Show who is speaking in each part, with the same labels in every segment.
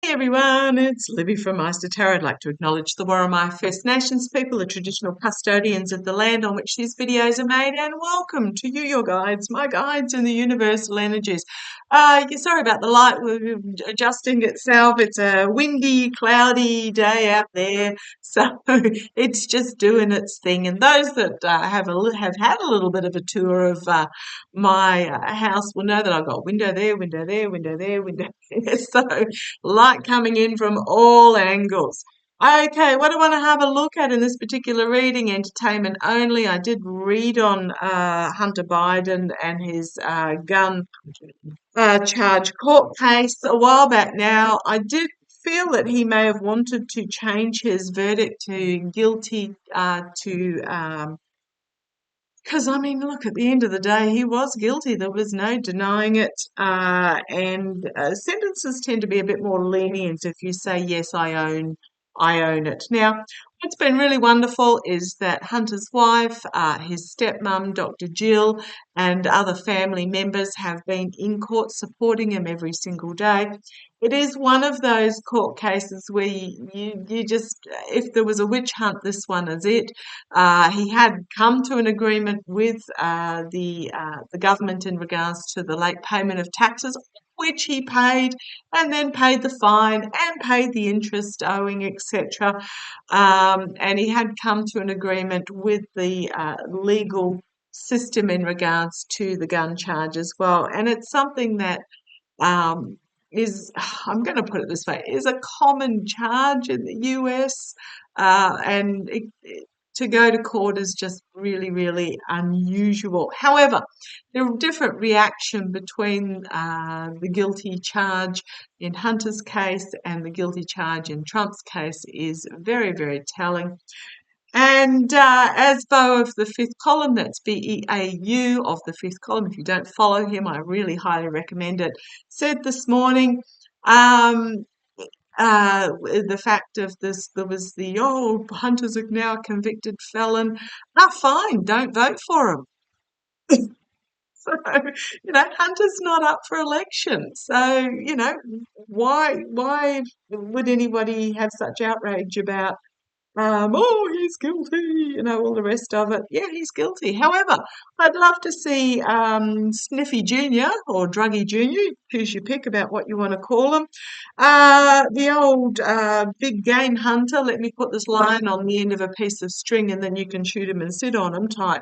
Speaker 1: Hey everyone, it's Libby from maighstirtarot. I'd like to acknowledge the Worimi First Nations people, the traditional custodians of the land on which these videos are made, and welcome to you, your guides, my guides in the universal energies. Sorry about the light, we're adjusting itself. It's a windy, cloudy day out there, so it's just doing its thing. And those that have had a little bit of a tour of my house will know that I've got window there, window there, window there, window there. So light coming in from all angles. Okay, what do I want to have a look at in this particular reading? Entertainment only. I did read on Hunter Biden and his gun charge court case a while back now. I did feel that he may have wanted to change his verdict to guilty to because, I mean, look, at the end of the day, he was guilty. There was no denying it. And sentences tend to be a bit more lenient if you say, yes, I own it. Now, what's been really wonderful is that Hunter's wife, his stepmom, Dr. Jill, and other family members have been in court supporting him every single day. It is one of those court cases where you just, if there was a witch hunt, this one is it. He had come to an agreement with the government in regards to the late payment of taxes, which he paid, and then paid the fine and paid the interest owing, etc. And he had come to an agreement with the legal system in regards to the gun charge as well. And it's something that um, is, I'm going to put it this way, is a common charge in the US. And to go to court is just really, really unusual. However, there are different reaction between the guilty charge in Hunter's case and the guilty charge in Trump's case is very, very telling. And as Beau of the Fifth Column, that's BEAU of the Fifth Column, if you don't follow him, I really highly recommend it, said this morning, um, the fact of this, there was the, Hunter's a now convicted felon. Fine, don't vote for him. So, Hunter's not up for election. So, why would anybody have such outrage about he's guilty, all the rest of it. Yeah, he's guilty. However, I'd love to see Sniffy Jr. or Druggy Jr., choose your pick about what you want to call him. The old big game hunter, let me put this line on the end of a piece of string and then you can shoot him and sit on him type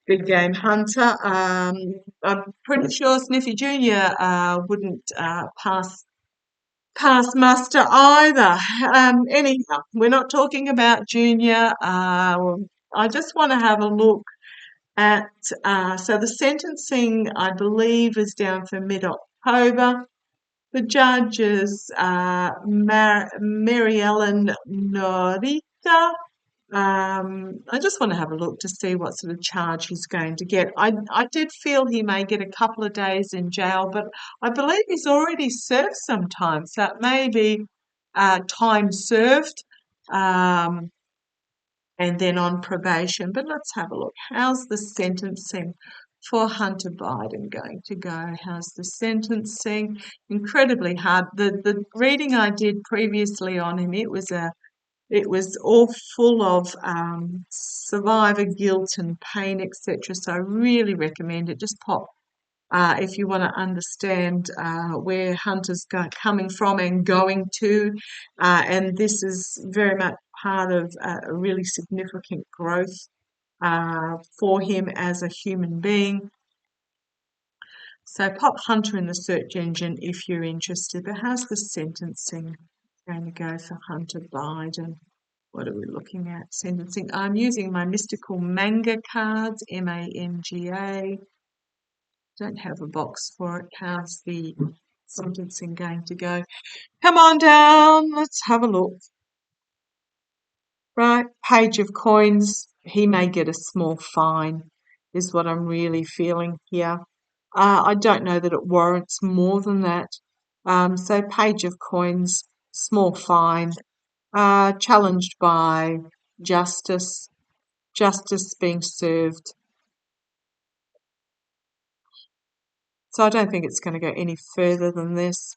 Speaker 1: big game hunter. I'm pretty sure Sniffy Jr. Wouldn't pass muster either. Anyhow, we're not talking about Junior. I just want to have a look at, so the sentencing, I believe, is down for mid-October. The judge is Mary Ellen Norita. I just want to have a look to see what sort of charge he's going to get. I did feel he may get a couple of days in jail, but I believe he's already served some time, so it may be time served and then on probation. But let's have a look. How's the sentencing for Hunter Biden going to go? How's the sentencing? Incredibly hard. The reading I did previously on him, it was all full of survivor guilt and pain, etc. So I really recommend it. Just pop if you want to understand where Hunter's coming from and going to. And this is very much part of a really significant growth for him as a human being. So pop Hunter in the search engine if you're interested. But how's the sentencing going to go for Hunter Biden? What are we looking at? Sentencing. I'm using my mystical manga cards, MANGA. Don't have a box for it. How's the sentencing going to go? Come on down. Let's have a look. Right. Page of coins. He may get a small fine, is what I'm really feeling here. I don't know that it warrants more than that. So page of coins, small fine. Challenged by justice being served. So I don't think it's going to go any further than this.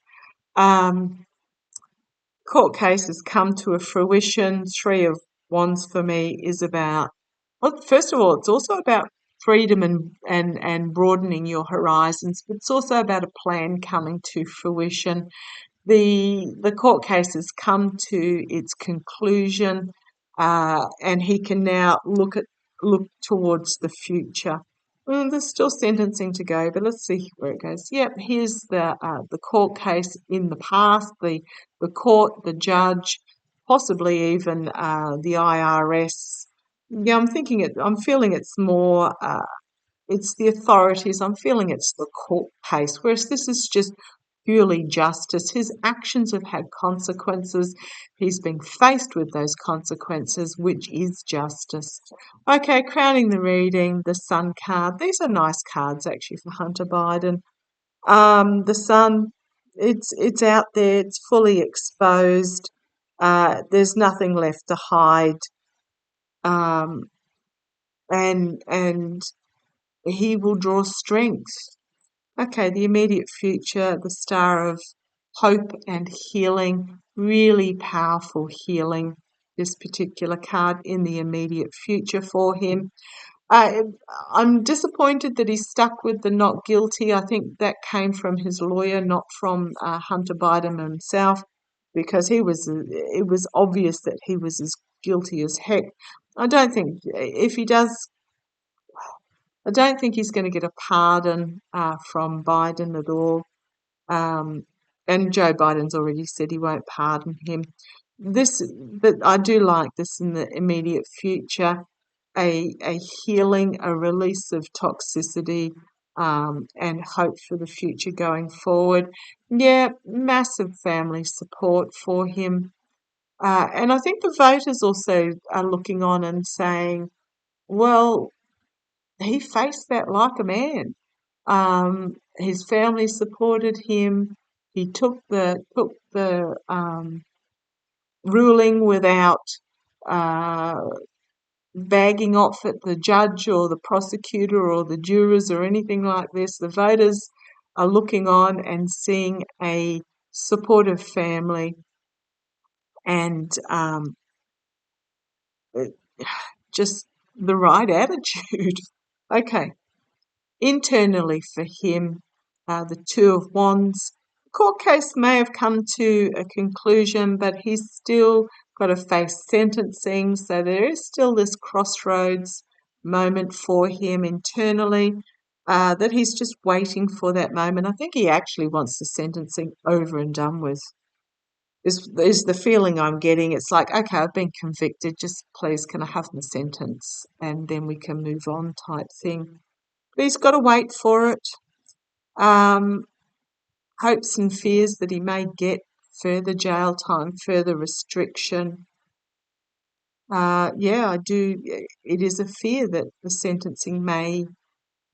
Speaker 1: court case has come to a fruition. Three of Wands for me is about, well, first of all, it's also about freedom and broadening your horizons, but it's also about a plan coming to fruition. The court case has come to its conclusion, and he can now look towards the future. There's still sentencing to go, but let's see where it goes. Yep, here's the court case in the past, the court, the judge, possibly even the IRS. Yeah, I'm feeling it's more. It's the authorities. I'm feeling it's the court case, whereas this is just purely justice. His actions have had consequences. He's been faced with those consequences, which is justice. Okay, crowning the reading, the Sun card. These are nice cards actually for Hunter Biden. The Sun, it's out there. It's fully exposed. There's nothing left to hide. Um, and he will draw strength. Okay, the immediate future, the Star of Hope and Healing, really powerful healing, this particular card in the immediate future for him. I'm disappointed that he's stuck with the not guilty. I think that came from his lawyer, not from Hunter Biden himself, because it was obvious that he was as guilty as heck. I don't think if he does I don't think he's going to get a pardon from Biden at all. Um, and Joe Biden's already said he won't pardon him. But I do like this in the immediate future, a healing, a release of toxicity, and hope for the future going forward. Yeah, massive family support for him. And I think the voters also are looking on and saying, well, he faced that like a man. His family supported him. He took the ruling without uh, bagging off at the judge or the prosecutor or the jurors or anything like this. The voters are looking on and seeing a supportive family and just the right attitude. Okay. Internally for him, the Two of Wands. The court case may have come to a conclusion, but he's still got to face sentencing, so there is still this crossroads moment for him internally, that he's just waiting for that moment. I think he actually wants the sentencing over and done with. Is the feeling I'm getting. It's like, okay, I've been convicted, just please can I have my sentence and then we can move on type thing. But he's got to wait for it. Um, Hopes and fears that he may get further jail time, further restriction. Yeah, I do. It is a fear that the sentencing may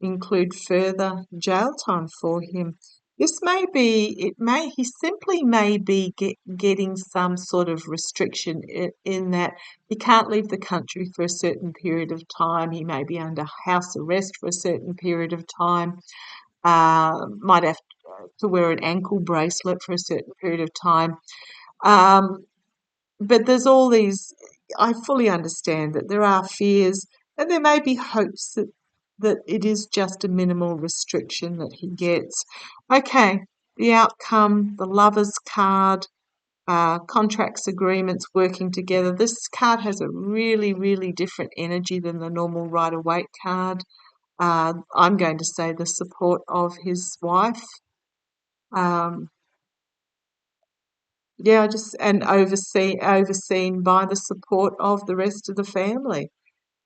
Speaker 1: include further jail time for him. He simply may be getting some sort of restriction in that he can't leave the country for a certain period of time. He may be under house arrest for a certain period of time. Might have to wear an ankle bracelet for a certain period of time. Um, but there's all these, I fully understand that there are fears and there may be hopes that it is just a minimal restriction that he gets. Okay, the outcome, the Lovers card, contracts, agreements, working together. This card has a really, really different energy than the normal Rider-Waite card. I'm going to say the support of his wife. Yeah, just and overseen by the support of the rest of the family.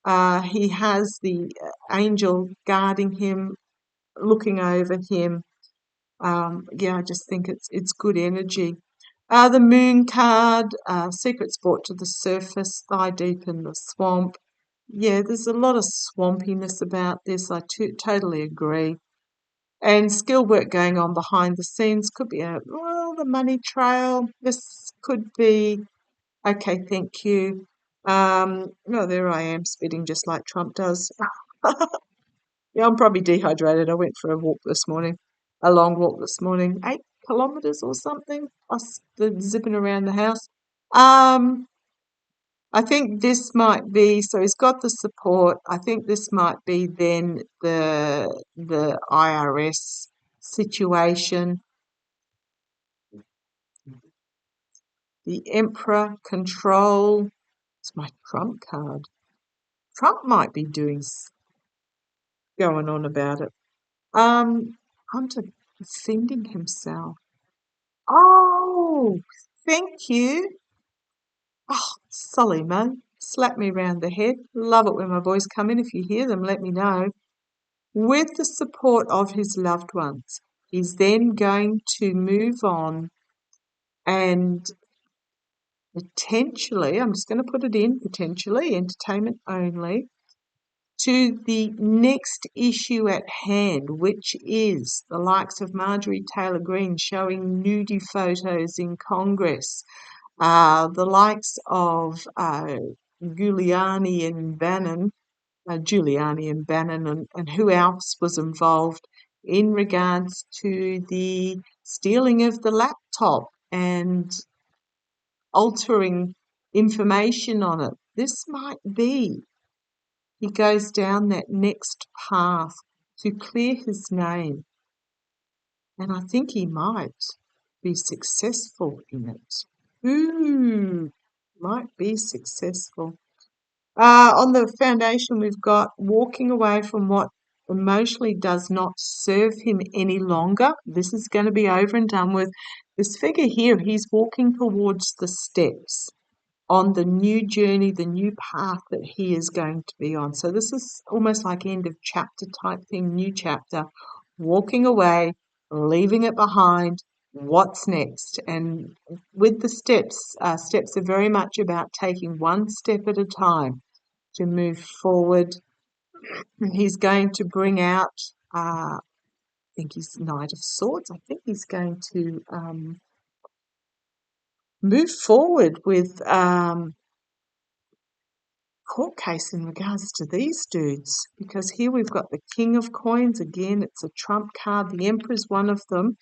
Speaker 1: He has the angel guarding him, looking over him. Yeah, I just think it's good energy. The Moon card, secrets brought to the surface, thigh deep in the swamp. Yeah, there's a lot of swampiness about this. I totally agree. And skill work going on behind the scenes could be the money trail. This could be, okay, thank you. No, there I am spitting just like Trump does. Yeah, I'm probably dehydrated. I went for a long walk this morning. kilometres or something, plus the zipping around the house. I think this might be, so he's got the support. I think this might be then the IRS situation. The Emperor, control. It's my Trump card. Trump might be going on about it. Hunter defending himself. Oh, thank you. Oh, sorry, man. Slap me round the head. Love it when my boys come in. If you hear them, let me know. With the support of his loved ones, he's then going to move on and potentially, I'm just going to put it in, potentially, entertainment only, to the next issue at hand, which is the likes of Marjorie Taylor Greene showing nudie photos in Congress, the likes of Giuliani and Bannon, and who else was involved in regards to the stealing of the laptop and altering information on it. This might be he goes down that next path to clear his name, and I think he might be successful in it. Ooh, might be successful. On the foundation, we've got walking away from what emotionally does not serve him any longer. This is going to be over and done with. This figure here, he's walking towards the steps on the new journey, the new path that he is going to be on. So this is almost like end of chapter type thing, new chapter, walking away, leaving it behind. What's next? And with the steps, steps are very much about taking one step at a time to move forward. He's going to bring out, I think he's Knight of Swords. I think he's going to move forward with court case in regards to these dudes, because here we've got the King of Coins again. It's a trump card. The Emperor's one of them.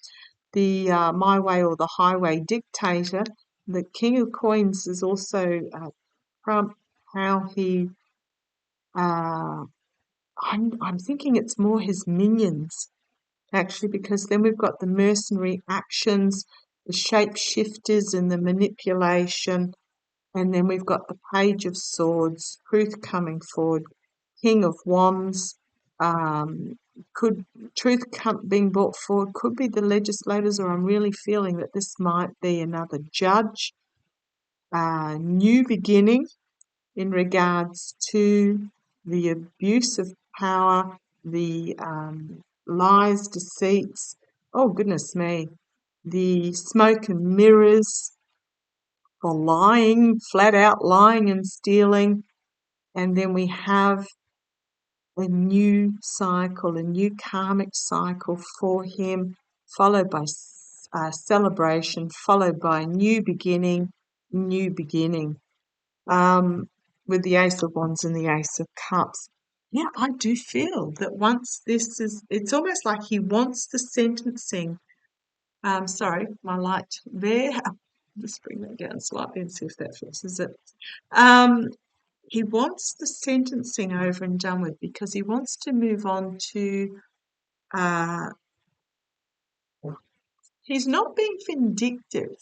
Speaker 1: The My Way or the Highway dictator. The King of Coins is also Trump. How he I'm thinking it's more his minions, actually, because then we've got the mercenary actions, the shapeshifters and the manipulation, and then we've got the Page of Swords, truth coming forward, King of Wands, could being brought forward, could be the legislators, or I'm really feeling that this might be another judge, new beginning in regards to the abuse of power, the lies, deceits, oh goodness me, the smoke and mirrors, the lying, flat out lying and stealing, and then we have a new cycle, a new karmic cycle for him, followed by celebration, followed by new beginning, new beginning. With the Ace of Wands and the Ace of Cups. Yeah, I do feel that once this is, it's almost like he wants the sentencing. Sorry, my light there. Just bring that down slightly and see if that fixes it. He wants the sentencing over and done with because he wants to move on to, he's not being vindictive,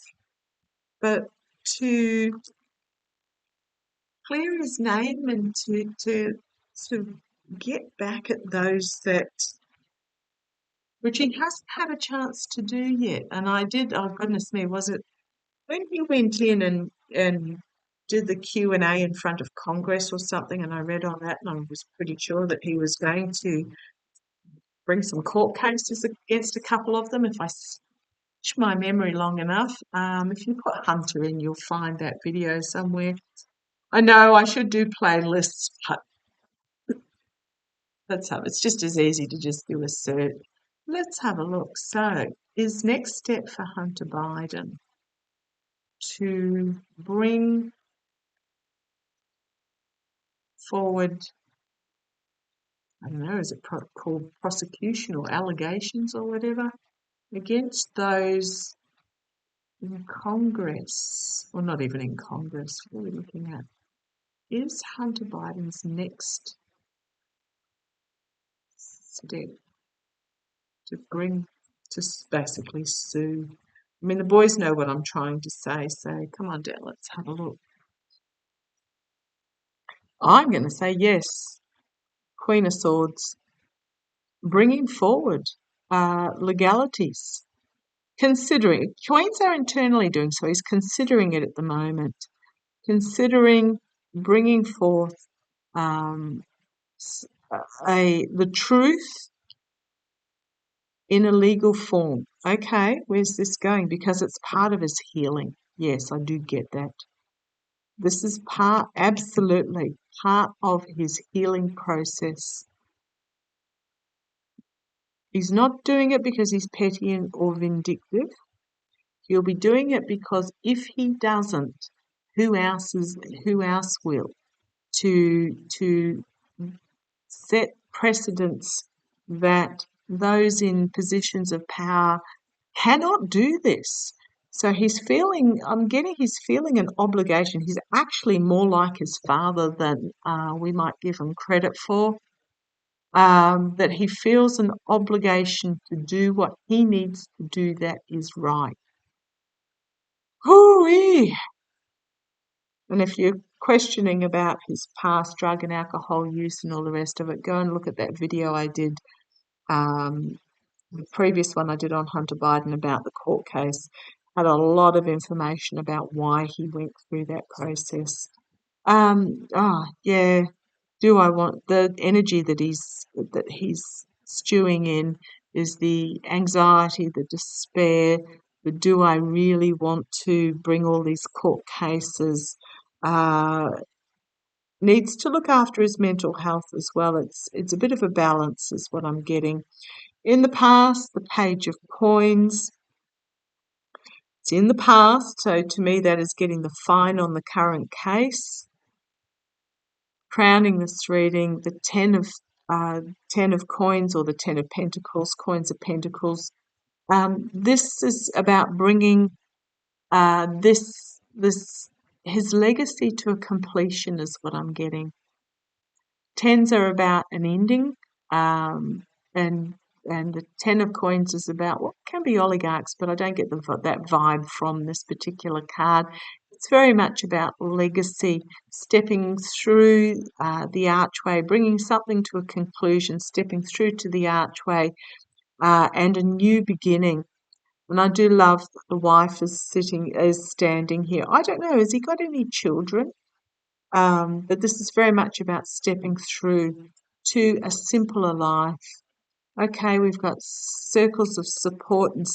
Speaker 1: but to clear his name and to get back at those that, which he hasn't had a chance to do yet. And I did, oh goodness me, was it when he went in and did the Q&A in front of Congress or something, and I read on that and I was pretty sure that he was going to bring some court cases against a couple of them if I stretch my memory long enough. If you put Hunter in, you'll find that video somewhere. I know I should do playlists, but let's have, it's just as easy to just do a search. Let's have a look. So, is next step for Hunter Biden to bring forward, I don't know, is it called prosecution or allegations or whatever? against those in Congress, or not even in Congress. What are we looking at? Is Hunter Biden's next step to bring, to basically sue? I mean, the boys know what I'm trying to say, so come on down, let's have a look. I'm going to say yes. Queen of Swords. Bringing forward legalities. Considering, Queens are internally doing so. He's considering it at the moment. Considering bringing forth the truth in a legal form. Okay, where's this going? Because it's part of his healing. Yes, I do get that. This is absolutely part of his healing process. He's not doing it because he's petty or vindictive. He'll be doing it because if he doesn't, who else will? To set precedents that those in positions of power cannot do this. So I'm getting he's feeling an obligation. He's actually more like his father than we might give him credit for. That he feels an obligation to do what he needs to do that is right. Hoo-wee! And if you're questioning about his past drug and alcohol use and all the rest of it, go and look at that video I did, the previous one I did on Hunter Biden about the court case. Had a lot of information about why he went through that process. Yeah. Do I want the energy that he's stewing in is the anxiety, the despair, the do I really want to bring all these court cases? Needs to look after his mental health as well. It's a bit of a balance is what I'm getting. In the past, the Page of Coins. It's in the past, so to me that is getting the fine on the current case. Crowning this reading, the Ten of Coins or the Ten of Pentacles, Coins of Pentacles. This is about bringing his legacy to a completion is what I'm getting. Tens are about an ending, and the Ten of Coins is about what can be oligarchs, but I don't get that vibe from this particular card. It's very much about legacy, stepping through the archway, bringing something to a conclusion, stepping through to the archway, and a new beginning. And I do love that the wife is standing here. I don't know, has he got any children? But this is very much about stepping through to a simpler life. Okay, we've got circles of support and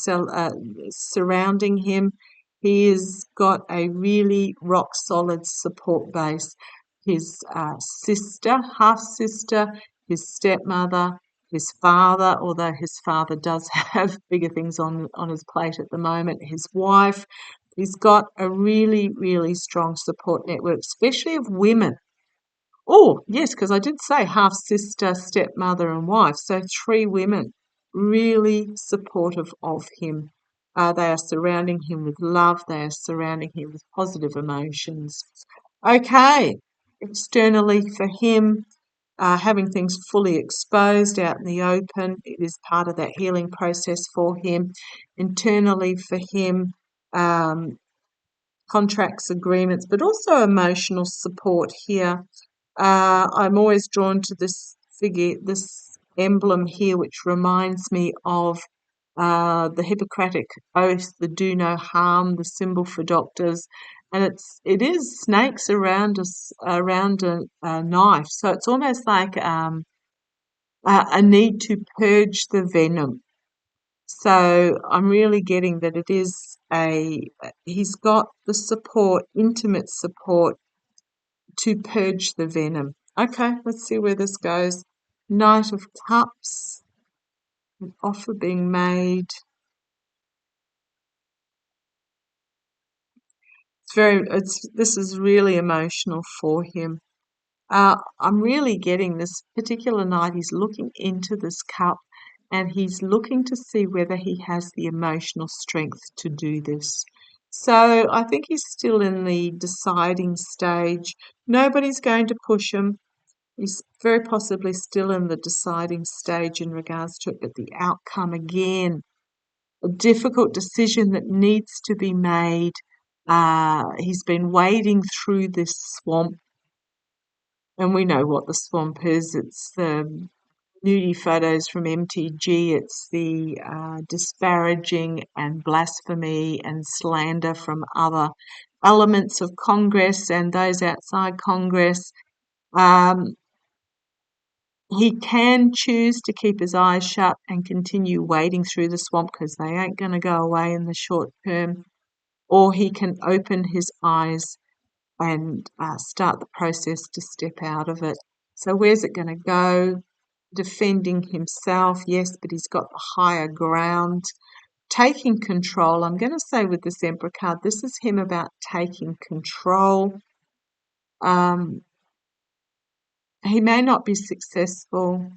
Speaker 1: surrounding him. He has got a really rock solid support base. His sister, half sister, his stepmother, his father, although his father does have bigger things on his plate at the moment, his wife. He's got a really, really strong support network, especially of women. Oh, yes, because I did say half sister, stepmother, and wife. So 3 women really supportive of him. They are surrounding him with love. They are surrounding him with positive emotions. Okay, externally for him, having things fully exposed out in the open, it is part of that healing process for him. Internally for him, contracts, agreements, but also emotional support here. I'm always drawn to this figure, this emblem here, which reminds me of the Hippocratic Oath, the do no harm, the symbol for doctors, and it is snakes around a knife, so it's almost like a need to purge the venom. So I'm really getting that he's got the support, intimate support to purge the venom. Okay, let's see where this goes. Knight of Cups, an offer being made. This is really emotional for him. I'm really getting this particular night. He's looking into this cup and he's looking to see whether he has the emotional strength to do this. So I think he's still in the deciding stage. Nobody's going to push him. He's very possibly still in the deciding stage in regards to it, but the outcome again, a difficult decision that needs to be made. He's been wading through this swamp, and we know what the swamp is. It's the nudie photos from MTG. It's the disparaging and blasphemy and slander from other elements of Congress and those outside Congress. He can choose to keep his eyes shut and continue wading through the swamp because they ain't going to go away in the short term, or he can open his eyes and start the process to step out of it. So where's it going to go? Defending himself, yes, but he's got the higher ground. Taking control, I'm going to say with this Emperor card, this is him about taking control. He may not be successful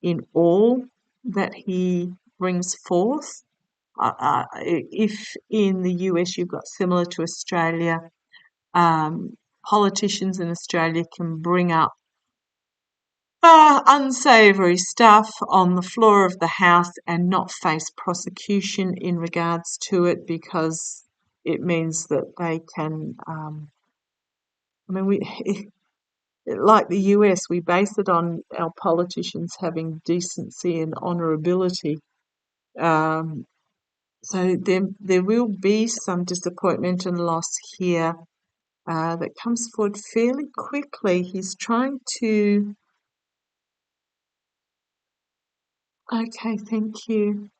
Speaker 1: in all that he brings forth. If in the US you've got similar to Australia, politicians in Australia can bring up unsavoury stuff on the floor of the House and not face prosecution in regards to it because it means that they can. Like the US, we base it on our politicians having decency and honourability. So there will be some disappointment and loss here that comes forward fairly quickly. He's trying to. Okay, thank you.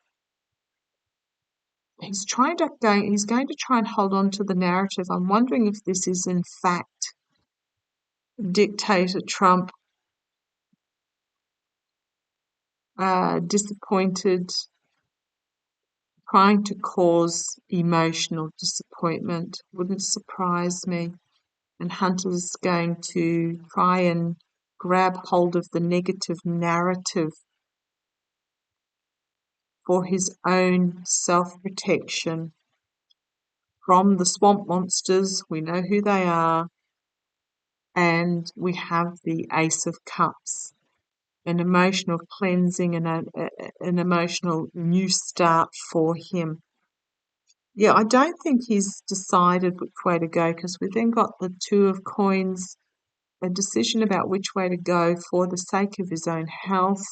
Speaker 1: He's going to try and hold on to the narrative. I'm wondering if this is in fact dictator Trump disappointed, trying to cause emotional disappointment. Wouldn't surprise me. And Hunter's going to try and grab hold of the negative narrative for his own self-protection from the swamp monsters. We know who they are. And we have the Ace of Cups, an emotional cleansing and an emotional new start for him. Yeah, I don't think he's decided which way to go because we've then got the Two of Coins, a decision about which way to go for the sake of his own health.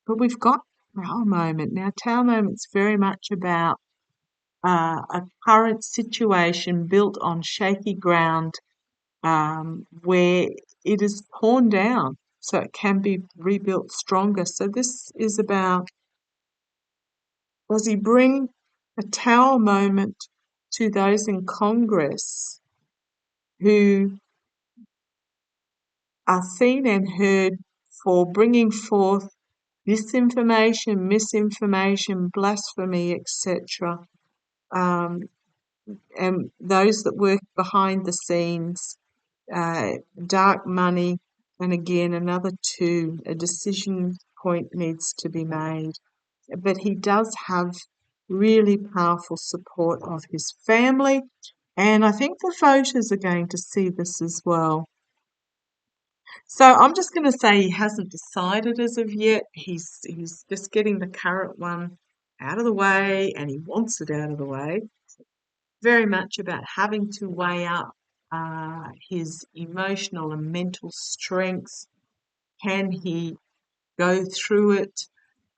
Speaker 1: But we've got Tower Moment. Now, Tower Moment's very much about a current situation built on shaky ground where it is torn down so it can be rebuilt stronger. So this is about, does he bring a Tower Moment to those in Congress who are seen and heard for bringing forth disinformation, misinformation, blasphemy, etc., and those that work behind the scenes, dark money, and again another two, a decision point needs to be made. But he does have really powerful support of his family, and I think the voters are going to see this as well. So I'm just going to say he hasn't decided as of yet. He's just getting the current one out of the way, and he wants it out of the way. Very much about having to weigh up his emotional and mental strengths. Can he go through it?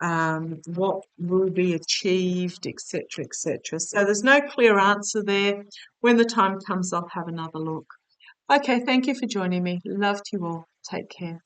Speaker 1: What will be achieved, etc., etc. So there's no clear answer there. When the time comes, I'll have another look. Okay, thank you for joining me. Love to you all. Take care.